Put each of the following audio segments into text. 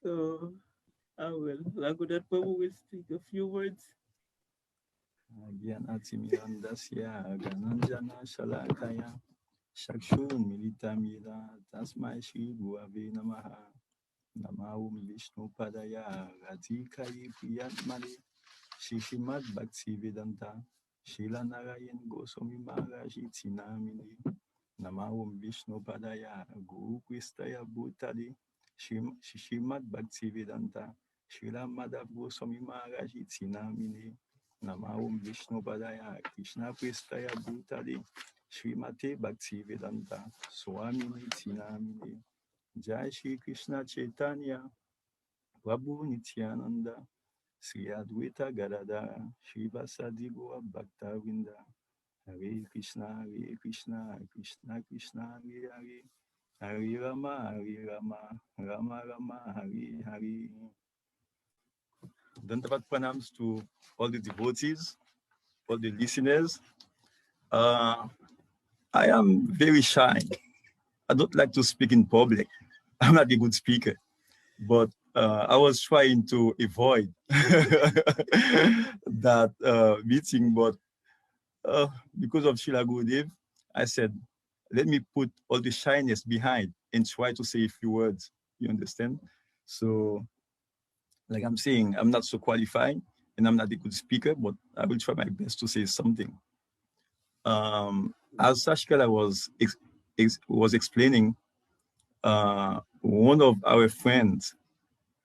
So, well, Raghunatha Prabhu will speak a few words. Agyanatimirandasya Gananjana Shalakaya Shakshun Militamira Tasmai Shri Gurave Namaha Namahum Vishnu Padaya Radhikayi Priyatmali Shishimad Bhakti Vedanta Shila Narayan Goswami Maharaj Itinamini Namahum Vishnu Padaya Guru Kristaya Bhutali Shishimad Bhakti Vedanta Shila Madhav Goswami Maharaj Itinamini Namahum Vishnu Padaya Krishna Prestaya Bhutali Srimate Bhakti Vedanta Swamini Tinamini Jai Shri Krishna Chaitanya Prabhu Nityananda Sri Advaita Gadadara Srivasadi Gaura Bhakta Vrinda Hare Krishna Krishna Krishna Hare Hare Hare Rama Rama Rama Hare Hare. Dandavat pranams to all the devotees, all the listeners. I am very shy. I don't like to speak in public. I'm not a good speaker, but I was trying to avoid that meeting. But because of Srila Gurudev, I said, let me put all the shyness behind and try to say a few words. You understand? So, like I'm saying, I'm not so qualified and I'm not a good speaker, but I will try my best to say something. As Sashkala was explaining, one of our friends,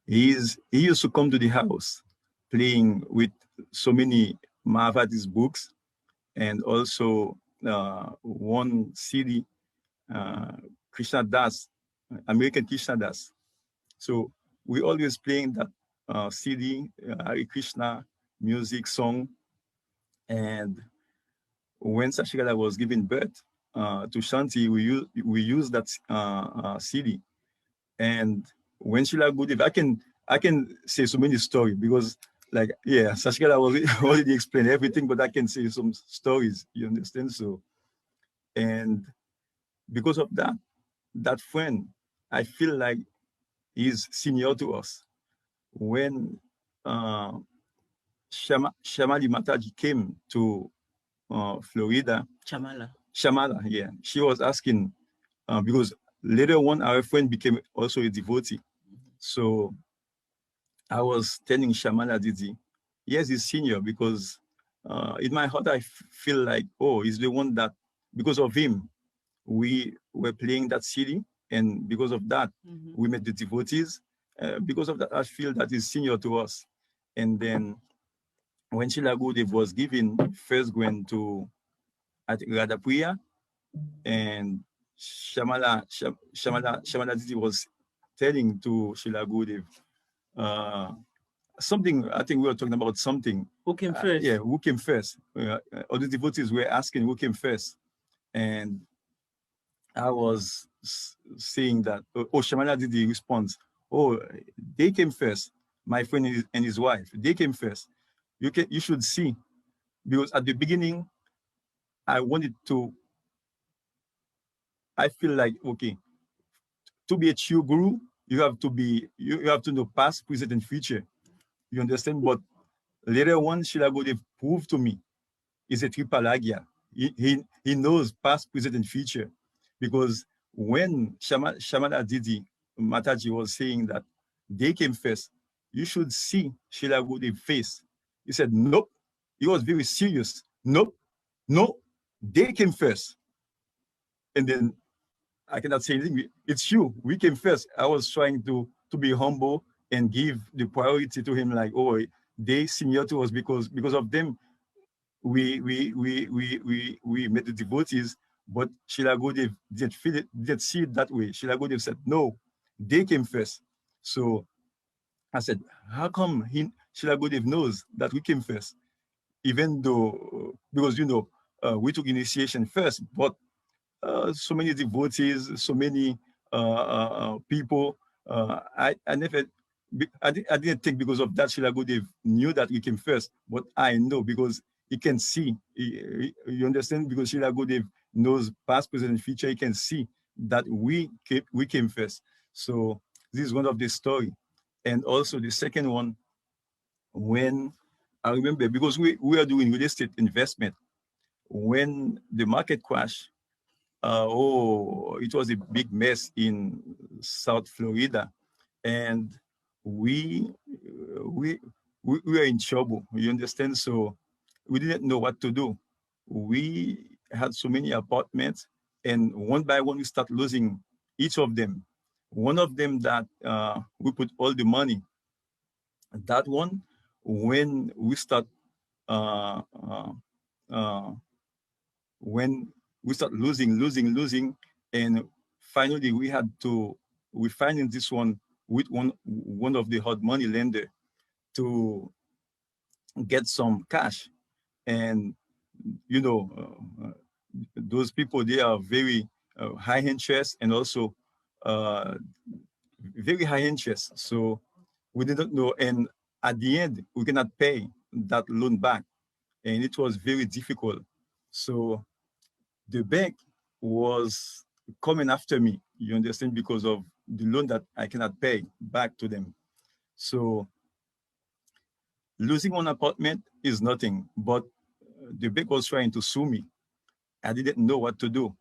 he used to come to the house playing with so many Mahavadi's books and also one CD, uh, Krishna Das, American Krishna Das. So we always playing that CD, Hare Krishna music song. And when Sashikala was giving birth to Shanti, we use that CD. And when Shila Gurudev, I can say so many stories because, like, yeah, Sashikala already explained everything, but I can say some stories. You understand? So, and because of that, that friend, I feel like he's senior to us. When uh, Shamali Mataji came to Florida, Shamala, yeah, she was asking because later on our friend became also a devotee. So I was telling Shamala Didi, yes, he's senior because in my heart I feel like, oh, he's the one that because of him we were playing that CD, and because of that we met the devotees. Because of that, I feel that he's senior to us. And then when Shila Gurudev was giving first going to I think Radhapriya, and Shamala Didi was telling to Shila Gurudev something. I think we were talking about something. Who came first? Yeah, who came first? All the devotees were asking who came first, and I was saying that. Oh, Shamala Didi responds, "Oh, they came first. My friend and his wife, they came first. You should see, because at the beginning, I wanted to. I feel like okay, to be a true guru, you have to know past, present, and future. You understand? But later on, Srila Gurudev proved to me is a tripalagya. He knows past, present, and future. Because when Shamana Didi Mataji was saying that they came first, you should see Srila Gurudev's face. He said, nope. He was very serious. Nope. No, they came first. And then I cannot say anything. It's you. We came first. I was trying to be humble and give the priority to him, like, oh, they senior to us because of them we met the devotees, but Srila Gurudev didn't feel it, didn't see it that way. Srila Gurudev said, no, they came first. So I said, how come Srila Gurudev knows that we came first? Even though, because, we took initiation first, but so many devotees, so many people, I never, I didn't think because of that Srila Gurudev knew that we came first, but I know because he can see. You understand? Because Srila Gurudev knows past, present, and future. He can see that we came first. So this is one of the story. And also the second one, when I remember, because we are doing real estate investment, when the market crashed, it was a big mess in South Florida, and we we we were in trouble. You understand? So we didn't know what to do. We had so many apartments, and one by one we start losing each of them. One of them that we put all the money. That one, when we start uh, uh, uh, when we start losing, and finally we finding this one with one of the hard money lender to get some cash. And you know, those people, they are very high interest, and also uh, very high interest. So we didn't know, and at the end we cannot pay that loan back, and it was very difficult. So the bank was coming after me, you understand, because of the loan that I cannot pay back to them. So losing one apartment is nothing, but the bank was trying to sue me. I didn't know what to do.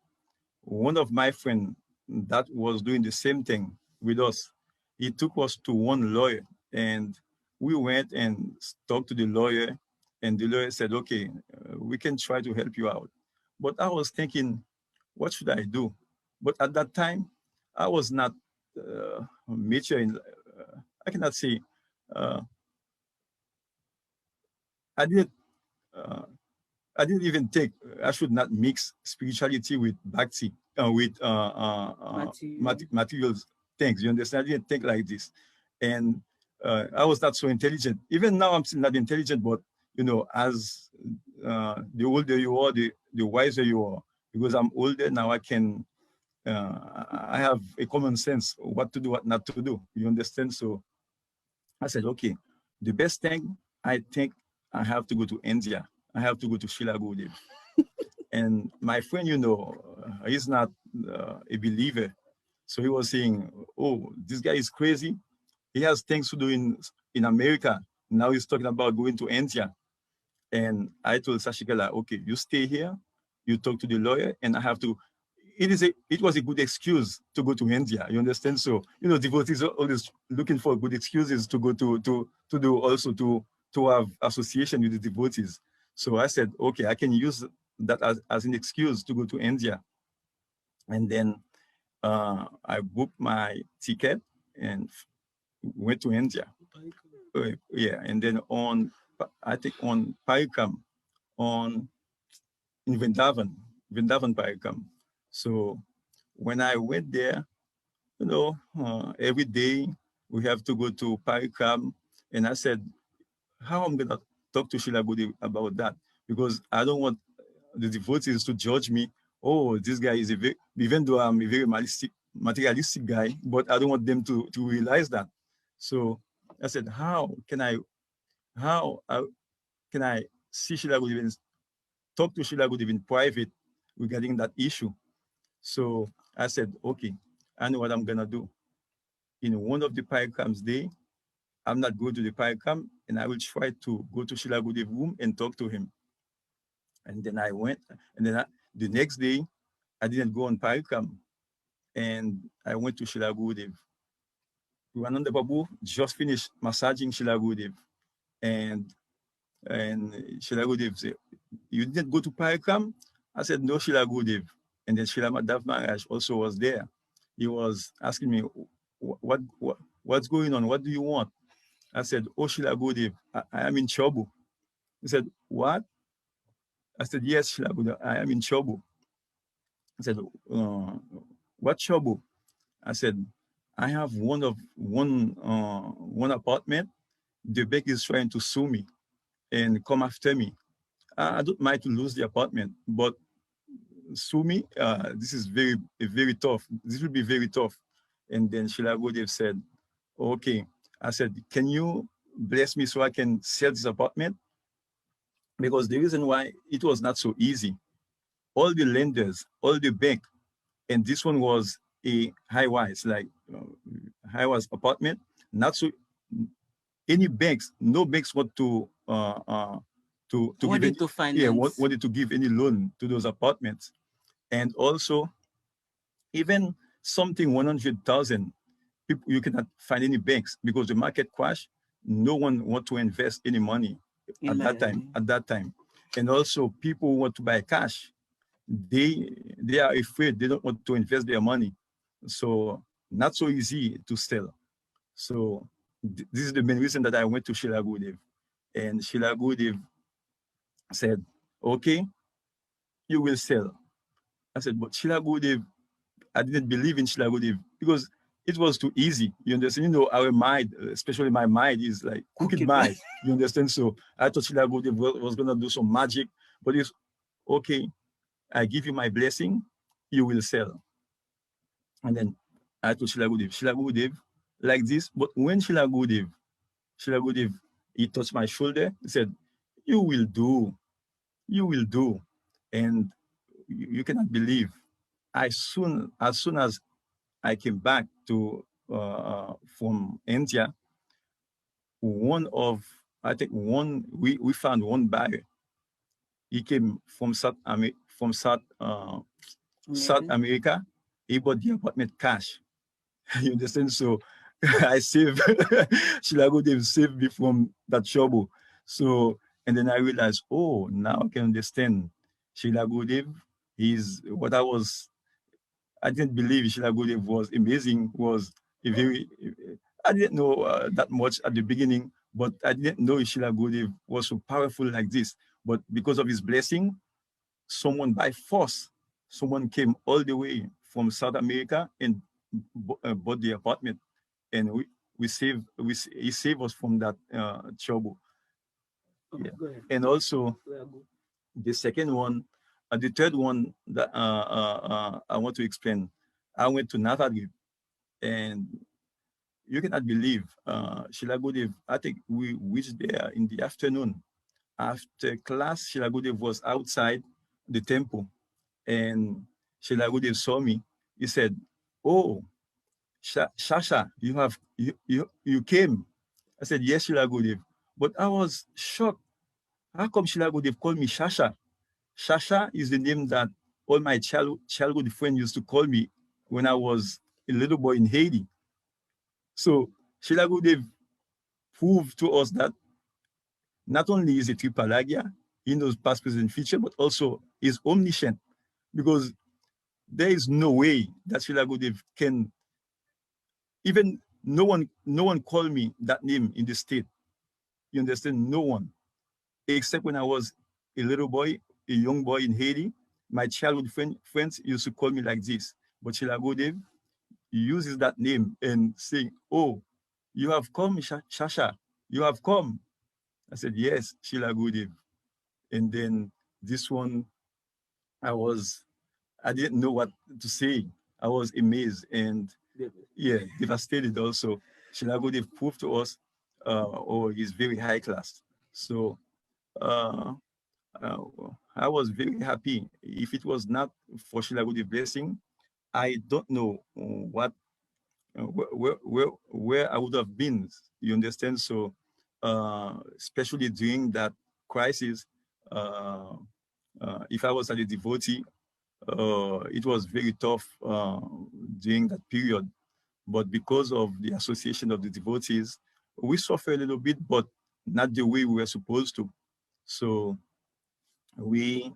One of my friends that was doing the same thing with us, he took us to one lawyer, and we went and talked to the lawyer, and the lawyer said, okay, we can try to help you out. But I was thinking, what should I do? But at that time, I was not mature in, I cannot say, uh, I didn't, uh, I didn't even think I should not mix spirituality with bhakti, Material. materials things. You understand? I didn't think like this, and I was not so intelligent. Even now, I'm still not intelligent. But as the older you are, the wiser you are. Because I'm older now, I have a common sense what to do, what not to do. You understand? So I said, okay, the best thing, I think I have to go to India. I have to go to Srila Gurudev. And my friend, he's not a believer. So he was saying, oh, this guy is crazy. He has things to do in America. Now he's talking about going to India. And I told Sashikala, okay, you stay here, you talk to the lawyer, and I have to. It was a good excuse to go to India. You understand? So devotees are always looking for good excuses to go to do, also to have association with the devotees. So I said, okay, I can use that as an excuse to go to India. And then I booked my ticket and went to India. Yeah, and then I think on Paikam, on in Vrindavan Parikam. So when I went there, every day we have to go to Parikam, and I said, how I'm gonna talk to Srila Budi about that? Because I don't want the devotees to judge me. Oh, this guy is even though I'm a very materialistic guy, but I don't want them to realize that. So I said, how can I see Srila Budi, talk to Srila Gurudev in private regarding that issue? So I said, okay, I know what I'm gonna do. In one of the Parikams day, I'm not going to the Parikam, and I will try to go to Srila Gurudev's room and talk to him. And then I went, and then the next day, I didn't go on Parikam, and I went to Srila Gurudev. Raghunatha Prabhu just finished massaging Srila Gurudev, and and Srila Gurudev said, you didn't go to Parikam? I said, no, Srila Gurudev. And then Srila Madhav Maharaj also was there. He was asking me, what's going on? What do you want? I said, oh, Srila Gurudev, I am in trouble. He said, what? I said, yes, Srila Gurudev, I am in trouble. He said, what trouble? I said, I have one apartment. The bank is trying to sue me and come after me. I don't mind to lose the apartment, but sue me, this is very tough. This will be very tough. And then Srila Gurudev said, okay. I said, can you bless me so I can sell this apartment? Because the reason why it was not so easy, all the lenders, all the bank, and this one was a high-rise, like high-rise apartment. Not so any banks, no banks want to give Wanted any, to yeah, finance. wanted to give any loan to those apartments, and also even something 100,000, people you cannot find any banks because the market crash. No one want to invest any money In at that time. Miami. At that time, and also people who want to buy cash. They are afraid. They don't want to invest their money, so not so easy to sell. So this is the main reason that I went to Sheila Gudev, and Sheila Gudev said, "Okay, you will sell." I said, "But Sheila Gudev, I didn't believe in Sheila Gudev because it was too easy. You understand? You know, our mind, especially my mind, is like crooked Crooked man. mind. You understand? So I thought Sheila Gudev was gonna do some magic, but it's okay. I give you my blessing, you will sell." And then I told Sheila Gudev, like this. But when Sheila Gudev, he touched my shoulder, he said, "You will do, you will do." And you cannot believe. As soon as I came back to from India, one of I think one we found one buyer. He came from South American. America. He bought the apartment cash. You understand? So I saved Shilago Dev saved me from that trouble. So and then I realized, oh, now I can understand Shilago Dev is what I didn't believe Shilago Dev was amazing, was a very I didn't know that much at the beginning, but I didn't know Shilago Dev was so powerful like this. But because of his blessing, someone by force, someone came all the way from South America and bought the apartment, and he saved us from that trouble. Oh, Yeah, go ahead. and also We are good. the second one, the third one that I want to explain. I went to Navadvip, and you cannot believe, Shilagodev. I think we reached there in the afternoon. After class, Shilagodev was outside the temple, and Shilagodev saw me. He said, "Oh, Shasha, you came." I said, "Yes, Shilagodev." But I was shocked. How come Shilagodev called me Shasha? Shasha is the name that all my childhood friends used to call me when I was a little boy in Haiti. So Shilagodev proved to us that not only is it Tripalagia, he knows past, present, future, but also is omniscient, because there is no way that Shilagodev can even no one called me that name in the state. You understand? No one, except when I was a little boy, a young boy in Haiti. My childhood friends used to call me like this. But Shilagodev uses that name and say, "Oh, you have come, Shasha. You have come." I said, "Yes, Shilagodev." And then this one, I didn't know what to say. I was amazed and, yeah, devastated also. Shilagodev proved to us, oh, he's very high class. So uh, uh, I was very happy. If it was not for Shilagodev blessing, I don't know where I would have been. You understand? So, especially during that crisis, uh, if I was a devotee, it was very tough during that period. But because of the association of the devotees, we suffer a little bit, but not the way we were supposed to. So we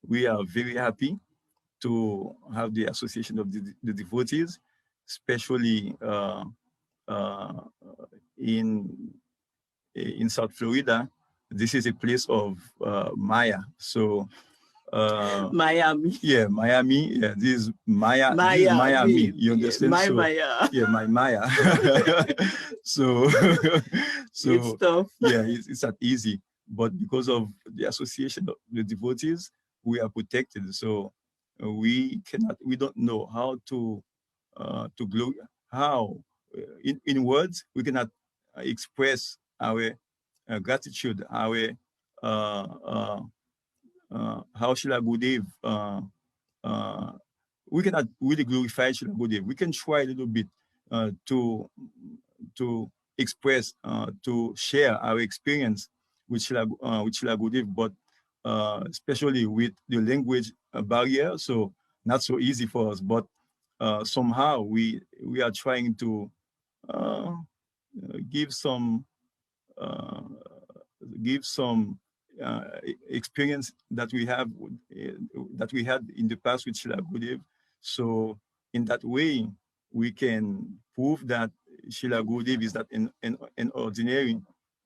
we are very happy to have the association of the devotees, especially uh, in South Florida. This is a place of Maya. So Miami. yeah, Miami. Yeah, this is Maya. This is Miami. Miami. You Yeah, understand? my So Maya. yeah, my Maya. So It's so tough. yeah, it's not easy. But because of the association of the devotees, we are protected. So we don't know how to glow, how in words we cannot express our gratitude, our how Shila Gudev uh, we cannot really glorify Srila Gurudeva. We can try a little bit to express, to share our experience with Srila Gurudeva, but especially with the language barrier, so not so easy for us. But somehow we are trying to uh, give some uh, give some experience that we have that we had in the past with Srila Gurudev. So in that way, we can prove that Srila Gurudev is not an ordinary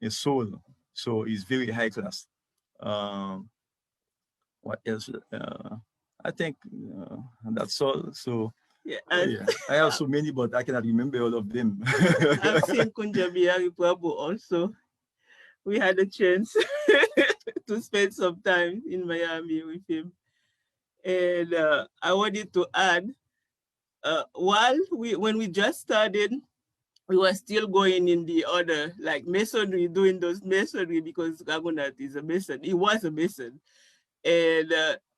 soul. So he's very high class. Um, what else? I think that's all. So Yeah, yeah, I have so many, but I cannot remember all of them. I've seen Kunjabi Prabhu also. We had a chance to spend some time in Miami with him. And I wanted to add, when we just started, we were still going in the other, like masonry, doing those masonry because Raghunath is a mason. He was a mason. And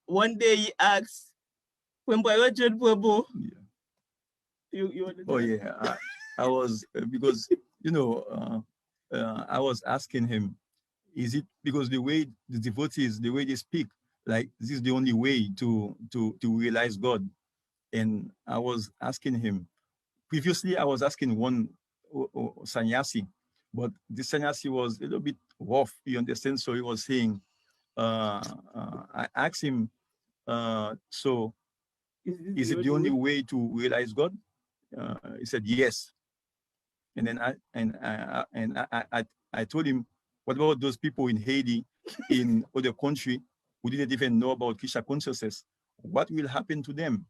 one day he asked, Prabhu, Yeah. you want to Oh tell? yeah, I was because you know I was asking him, is it because the way the devotees, the way they speak, like this is the only way to realize God? And I was asking him. Previously, I was asking one sannyasi, but this sannyasi was a little bit rough. You understand? So he was saying, I asked him, so Is this is the it the only only way? way to realize God? He said yes. And then I told him, what about those people in Haiti, in other country, who didn't even know about Krishna consciousness? What will happen to them?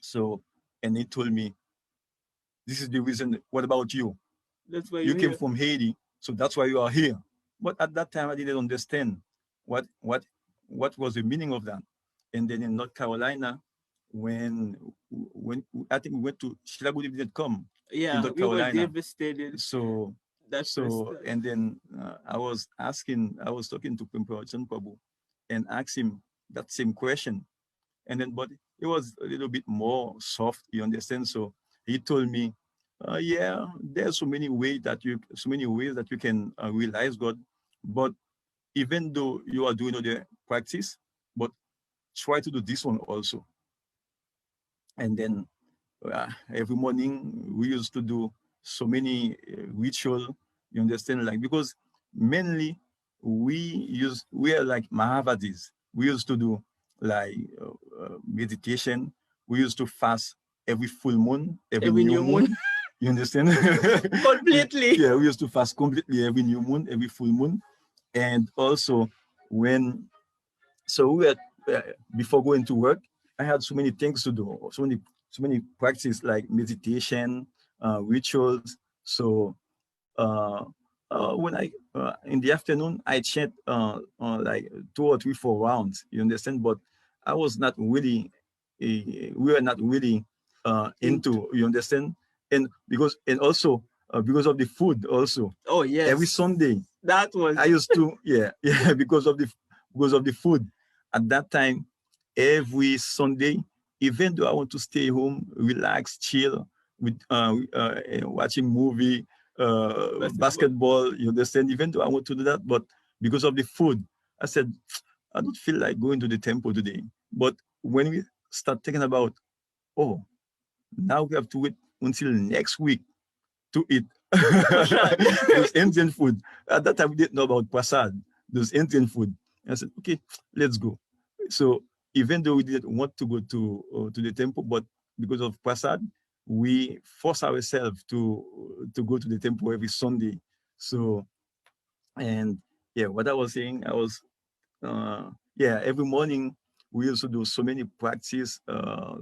So, and he told me, this is the reason. What about you? That's why You you're came here. from Haiti, so that's why you are here. But at that time, I didn't understand what what what was the meaning of that. And then in North Carolina, when when I think we went to Shilagudi didn't come in Yeah, North we were Carolina. devastated So that first so time. and then I was talking to Prabhu and asked him that same question. And then but it was a little bit more soft, you understand. So he told me, yeah, there's so many ways that you can realize God, but even though you are doing other practice, but try to do this one also. And then every morning we used to do so many ritual, you understand, like because mainly we are like Mahavadis. We used to do like meditation. We used to fast every full moon, every Every new new moon. moon. You understand? Completely. Yeah, we used to fast completely every new moon, every full moon. And also when so we had, before going to work, I had so many things to do, so many practice like meditation, rituals. So when I in the afternoon I chant like 2 or 3 4 rounds. You understand? But I was not really, we were not really Into. into. You understand? And also because of the food also. Oh Every yes, Sunday that was. I used to, yeah, yeah, because of the food. At that time, every Sunday, even though I want to stay home, relax, chill, with watching movie, Basketball. basketball, you understand. Even though I want to do that, but because of the food, I said I don't feel like going to the temple today. But when we start thinking about, oh, now we have to wait until next week to eat Prashad. those Indian food. At that time, we didn't know about prasad, those Indian food. And I said, okay, let's go. So even though we didn't want to go to the temple, but because of prasad, we force ourselves to go to the temple every Sunday. So and yeah, what I was saying, yeah, every morning we also do so many practice,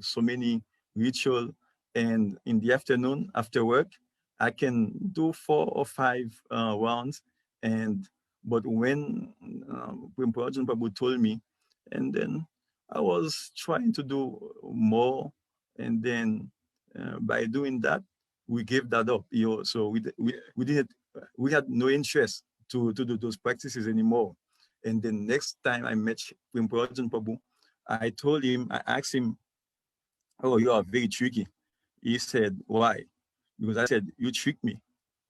so many ritual, and in the afternoon after work, I can do 4 or 5 rounds. And but when Prajan Prabhu told me, and then I was trying to do more, and then by doing that, we gave that up. So we didn't, we had no interest to do those practices anymore. And the next time I met Prabhu, I told him, I asked him, "Oh, you are very tricky." He said, "Why?" Because I said, "You tricked me.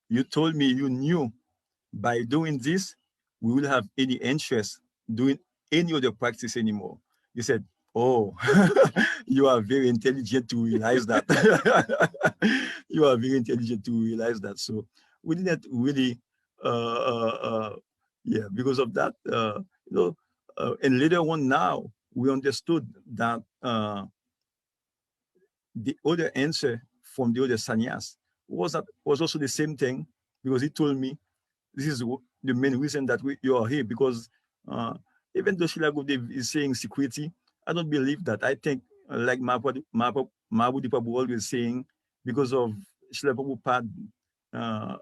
You told me you knew by doing this, we will have any interest doing any other practice anymore." He said, "Oh, you are very intelligent to realize that." You are very intelligent to realize that. So we didn't really, uh, uh, uh, yeah, because of that, and later on now, we understood that the other answer from the other sannyas was also the same thing, because he told me this is the main reason that you are here, because uh, even though Srila Gurudev is saying security, I don't believe that. I think, like Mahabodhi Prabhu always saying, because of Srila Prabhupada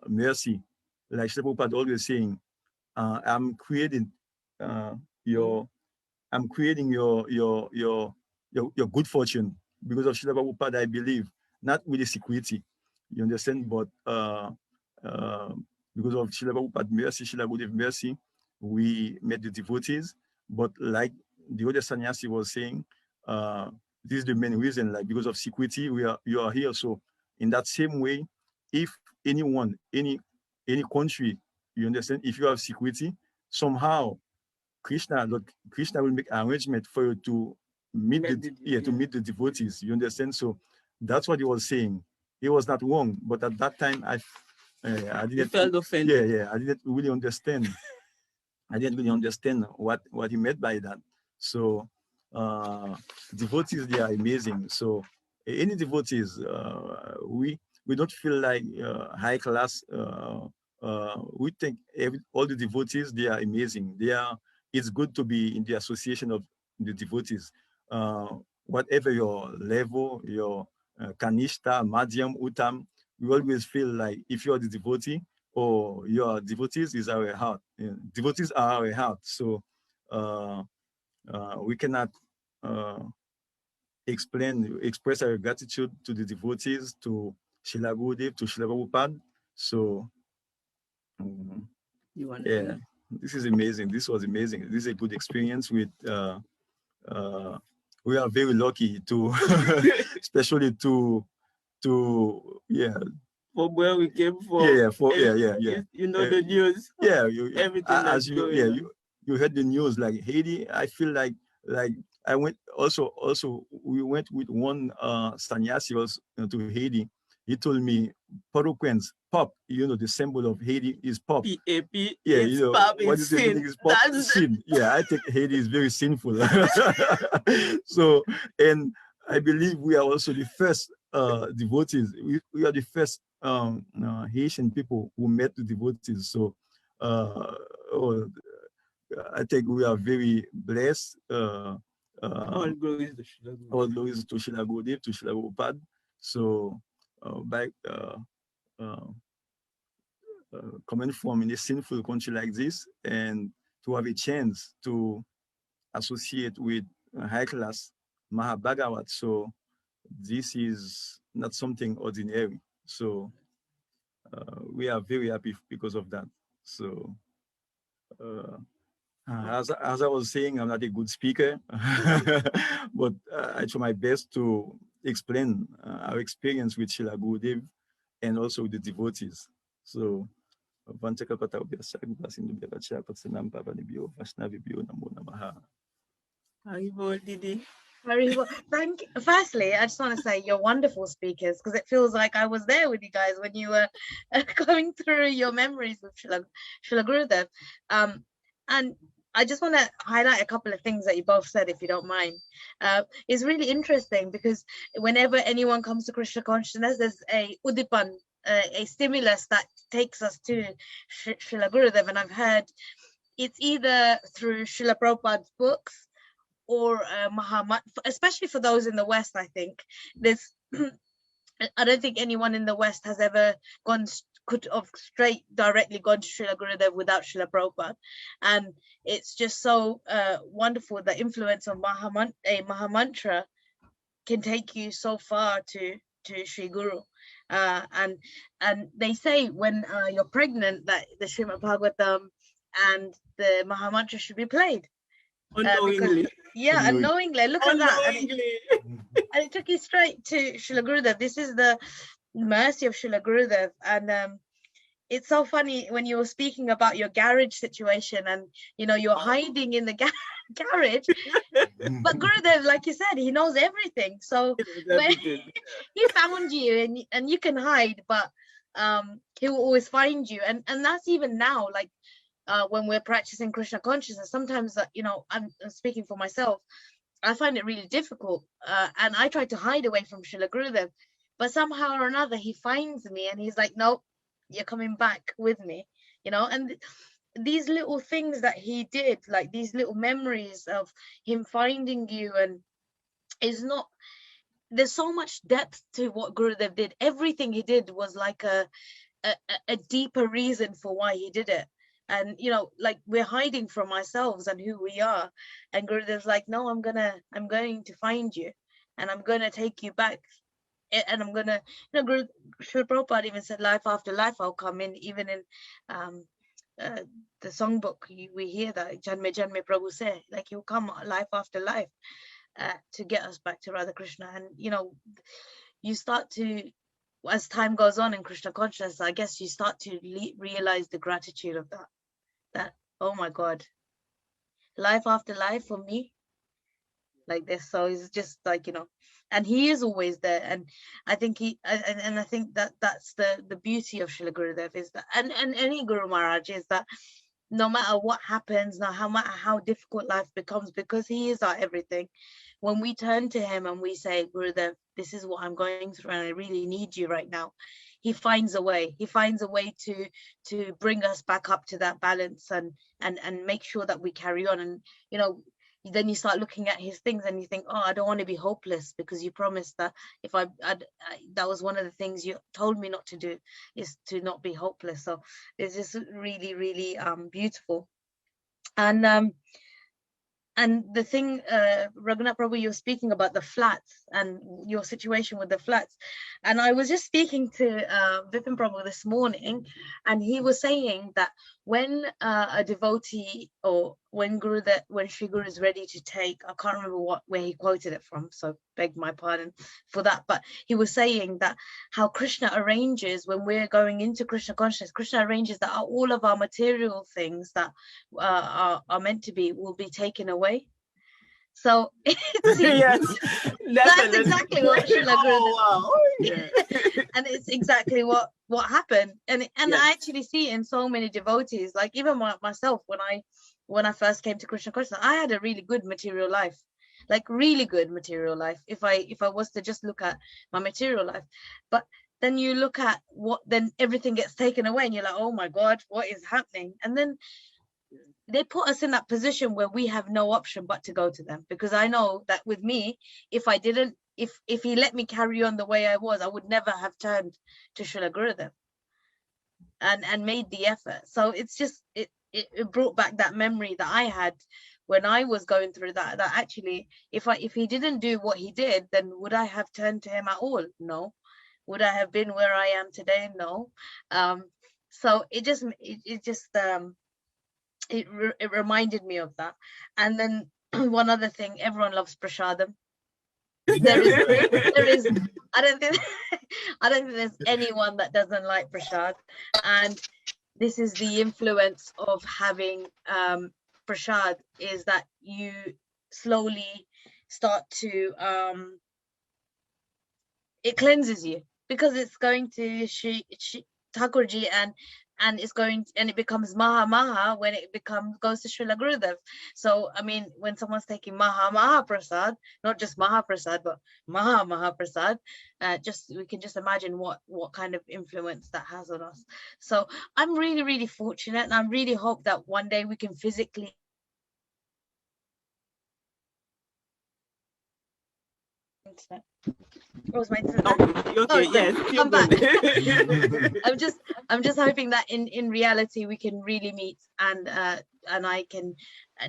mercy, like Srila Prabhupada always saying, I'm creating your I'm creating your good fortune because of Srila Prabhupada, I believe, not with the security, you understand, but uh, because of Srila Prabhupada mercy, Srila Gurudev mercy, we met the devotees. But like the other sannyasi was saying, this is the main reason, like because of security, you are here. So in that same way, if anyone, any country, you understand, if you have security, somehow Krishna will make arrangement for you to meet to meet the devotees. You understand? So that's what he was saying. He was not wrong, but at that time I didn't. You felt offended. I didn't really understand. I didn't really understand what he meant by that. So devotees, they are amazing. So any devotees, we don't feel like high class. We think all the devotees, they are amazing. It's good to be in the association of the devotees. Uh, Whatever your level, your kanishta, madhyam, uttam, we always feel like if you're the devotee, or your devotees is our heart. Devotees are our heart. So we cannot uh, express our gratitude to the devotees, to Srila Gurudev, to Srila Prabhupada. So yeah, this is amazing. This was amazing. This is a good experience with. We are very lucky to, especially to from where we came from. You know the news. Everything that's going on. You heard the news, like Haiti. I feel like I went also we went with one sannyasi also to Haiti. He told me Port-au-Prince, pop, the symbol of Haiti is pop. P-A-P, Yeah, pop, what is the meaning is pop? Sin. Yeah, I think Haiti is very sinful. So, and I believe we are also the first devotees. We are the first Haitian people who met the devotees. So, oh, I think we are very blessed. All glories to Srila Gurudev. All glories to Srila Gurudev, to Srila Prabhupada. So, coming from in a sinful country like this, and to have a chance to associate with high class Mahabhagavat. So this is not something ordinary. So we are very happy because of that. So as I was saying, I'm not a good speaker, but I try my best to explain our experience with Srila Gurudev and also with the devotees. So Didi. Very well. Thank you. Firstly, I just want to say you're wonderful speakers, because it feels like I was there with you guys when you were going through your memories with Srila Gurudev. And I just want to highlight a couple of things that you both said, if you don't mind. It's really interesting because whenever anyone comes to Krishna consciousness, there's a udipan, a stimulus that takes us to Srila Gurudev. And I've heard it's either through Srila Prabhupada's books, or especially for those in the West. I think there's I don't think anyone in the West has ever could have directly gone to Srila Gurudev without Srila Prabhupada. And it's just so wonderful. The influence of a Mahamantra can take you so far to Sri Guru. And they say when you're pregnant that the Srimad Bhagavatam and the Mahamantra should be played. Unknowingly. Unknowingly. Look at that. And it took you straight to Srila Gurudev. This is the mercy of Srila Gurudev. And it's so funny when you were speaking about your garage situation, and you know, you're hiding in the garage. But Gurudev, like you said, he knows everything. So when he found you, and you can hide, but he will always find you. And that's even now, like when we're practicing Krishna consciousness, sometimes you know, I'm speaking for myself, I find it really difficult, and I try to hide away from Srila Gurudev, but somehow or another he finds me and he's like, no, you're coming back with me, you know. And these little things that he did, like these little memories of him finding you, and is not, there's so much depth to what Gurudev did. Everything he did was like a deeper reason for why he did it. And you know, like we're hiding from ourselves and who we are, and Gurudev's like, no, I'm going to find you, and I'm gonna take you back, and I'm gonna, you know, Srila Prabhupada even said, life after life I'll come in. Even in the songbook, we hear that Janme Janme Prabhu say, like he'll come life after life to get us back to Radha Krishna. And you know, you start to, as time goes on in Krishna consciousness, I guess you start to realize the gratitude of that oh my God, life after life for me, like this. So it's just like, you know, and he is always there. And I think and I think that's the beauty of Srila Gurudev, is that, and any Guru Maharaj, is that no matter what happens, no matter how difficult life becomes, because he is our everything, when we turn to him and we say, Gurudev, this is what I'm going through and I really need you right now, he finds a way. He finds a way to bring us back up to that balance and make sure that we carry on. And you know, then you start looking at his things and you think, oh, I don't want to be hopeless, because you promised that if that was one of the things you told me not to do, is to not be hopeless. So it's just really, really beautiful. And the thing, Raghunath Prabhu, you're speaking about the flats and your situation with the flats. And I was just speaking to Vipin Prabhu this morning, and he was saying that when a devotee, or when Sri Guru is ready to take, I can't remember where he quoted it from, so beg my pardon for that, but he was saying that how Krishna arranges, when we're going into Krishna consciousness, Krishna arranges that all of our material things that are meant to be will be taken away. So yes, that's exactly what Srila Guru. Wow. Yeah. And it's exactly what happened. And Yes. I actually see it in so many devotees, like even myself, when I first came to Krishna consciousness, I had a really good material life, like really good material life, if I was to just look at my material life. But then you look at then everything gets taken away and you're like, oh my God, what is happening? And then they put us in that position where we have no option but to go to them, because I know that with me, if he let me carry on the way I was, I would never have turned to Srila Gurudev and made the effort. So it's just it brought back that memory that I had when I was going through that actually, if he didn't do what he did, then would I have turned to him at all? No. Would I have been where I am today? No. So it reminded me of that. And then one other thing, everyone loves prasadam. There is I don't think there's anyone that doesn't like prasad. And this is the influence of having prasad, is that you slowly start to it cleanses you, because it's going to Thakurji, and it's going and it becomes Maha when it goes to Srila Gurudev. So I mean, when someone's taking Maha Prasad, not just Maha Prasad, but Maha Prasad, we can just imagine what kind of influence that has on us. So I'm really, really fortunate, and I really hope that one day we can physically internet. Was my internet back? Okay, yes, I'm back. I'm just hoping that in reality we can really meet, and I can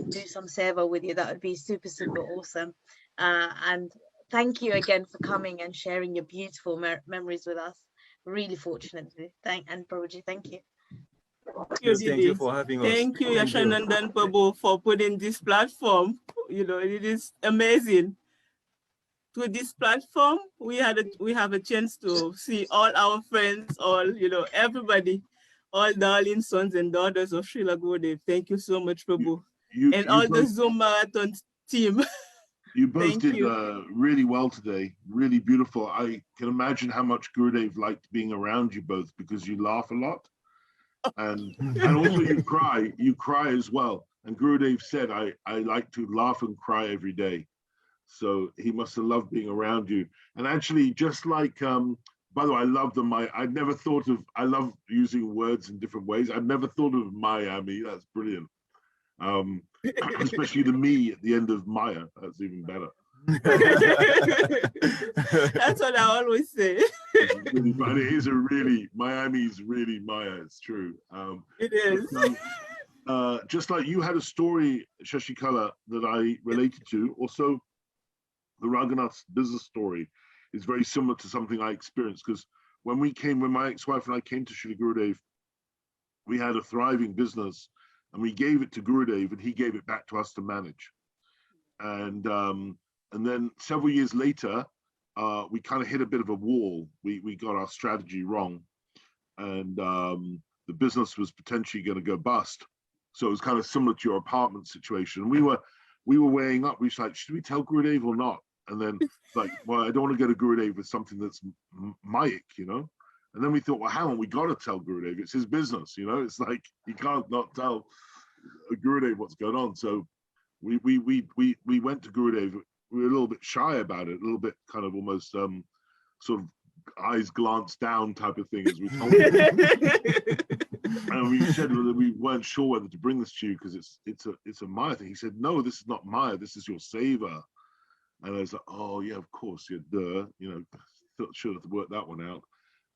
do some seva with you. That would be super awesome. And thank you again for coming and sharing your beautiful memories with us. Really fortunate. And Prabhuji, thank you. Thank you for having us. Thank you, Yashanandan Prabhu, for putting this platform. You know, it is amazing. through this platform, we have a chance to see all our friends, all, everybody, all darling sons and daughters of Srila Gurudeva. Thank you so much, Prabhu. And all the Zoom Marathon team. You both did really well today, really beautiful. I can imagine how much Gurudev liked being around you both, because you laugh a lot. And also you cry as well. And Gurudev said, I like to laugh and cry every day. So he must have loved being around you. And actually, just like, by the way, I love I'd never thought of, I love using words in different ways. I've never thought of Miami. That's brilliant. Especially the me at the end of Maya. That's even better. That's what I always say. Really, but it is Miami is really Maya. It's true. It is. But, just like you had a story, Shashikala, that I related to, also the Raghunatha's business story is very similar to something I experienced, because when my ex-wife and I came to Srila Gurudev, we had a thriving business and we gave it to Gurudev and he gave it back to us to manage. And then several years later, we kind of hit a bit of a wall. We got our strategy wrong, and the business was potentially going to go bust. So it was kind of similar to your apartment situation. We were weighing up. We was like, should we tell Gurudev or not? And then like, well, I don't want to go to Gurudev with something that's Mayic, And then we thought, well, hang on, we got to tell Gurudev. It's his business, It's like you can't not tell Gurudev what's going on. So we went to Gurudev. We were a little bit shy about it, a little bit kind of almost sort of eyes glanced down type of thing as we told him. And we said that we weren't sure whether to bring this to you because it's a Maya thing. He said, no, this is not Maya, this is your saver. And I was like, oh yeah, of course, yeah, duh, should have worked that one out.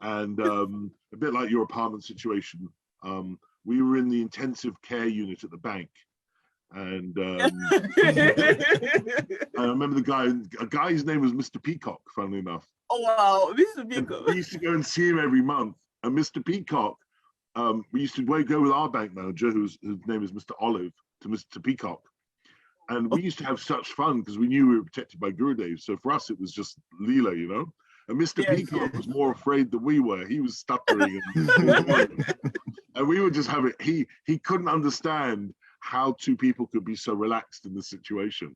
And a bit like your apartment situation, we were in the intensive care unit at the bank. And I remember a guy's name was Mr. Peacock, funnily enough. Oh wow, Mr. Peacock. And we used to go and see him every month. And Mr. Peacock, we used to go with our bank manager, whose name is Mr. Olive, to Mr. Peacock. And we used to have such fun because we knew we were protected by Gurudev. So for us, it was just Leela, And Mr. Peacock was more afraid than we were. He was stuttering. And we would just have it. He couldn't understand how two people could be so relaxed in this situation.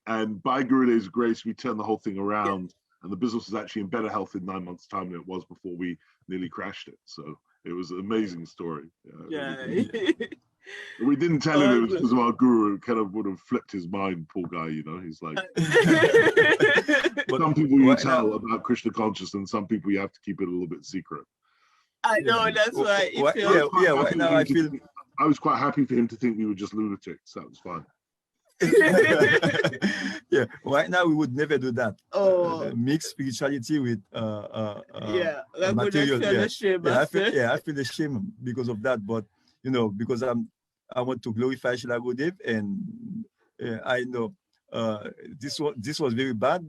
And by Gurudev's grace, we turned the whole thing around, and the business was actually in better health in 9 months' time than it was before we nearly crashed it. So it was an amazing story. We didn't tell him it was because of our guru. It kind of would have flipped his mind, poor guy, He's like, some people you tell about Krishna consciousness, and some people you have to keep it a little bit secret. I know, that's why. Right now I feel... I was quite happy for him to think we were just lunatics. That was fine. Yeah, right now we would never do that. Mix spirituality with material. I feel ashamed because of that. But because I want to glorify Srila Gurudev, and I know this was very bad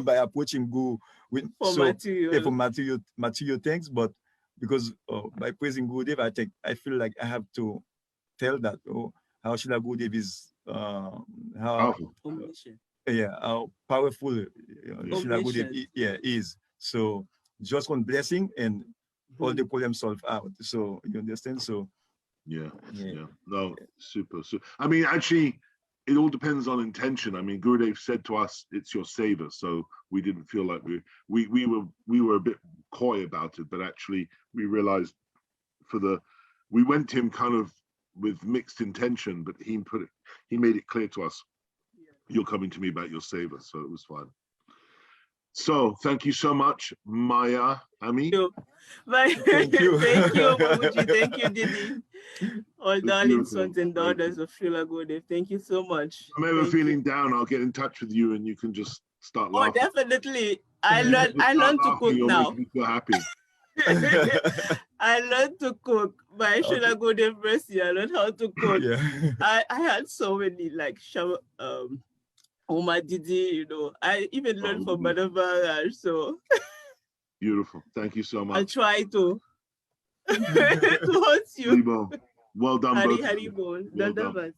by approaching Guru with for material things, but because by praising Gurudev, I feel like I have to tell that how Srila Gurudev is how powerful Srila Gurudev is. So just one blessing and all the problems solved out. So you understand? So no, super. I mean, actually, it all depends on intention. I mean, Gurudev said to us, "It's your saver," so we didn't feel like we were a bit coy about it, but actually we realized we went to him kind of with mixed intention, but he made it clear to us, "You're coming to me about your saver," so it was fine. So thank you so much, Maya, Ami. Thank you, Babuji. Thank you, Didi. All darling sons and daughters of Srila Gurudeva. Thank you so much. If I'm ever feeling down, I'll get in touch with you and you can just start laughing. Oh, definitely. I learned to cook now. Make me feel happy. I learned to cook by Srila Gurudeva mercy. I learned how to cook. I had so many Oma Didi, I even learned from Madam Maharaj, so. Beautiful. Thank you so much. I'll try to host you. Well done, both. Haribol. Well done.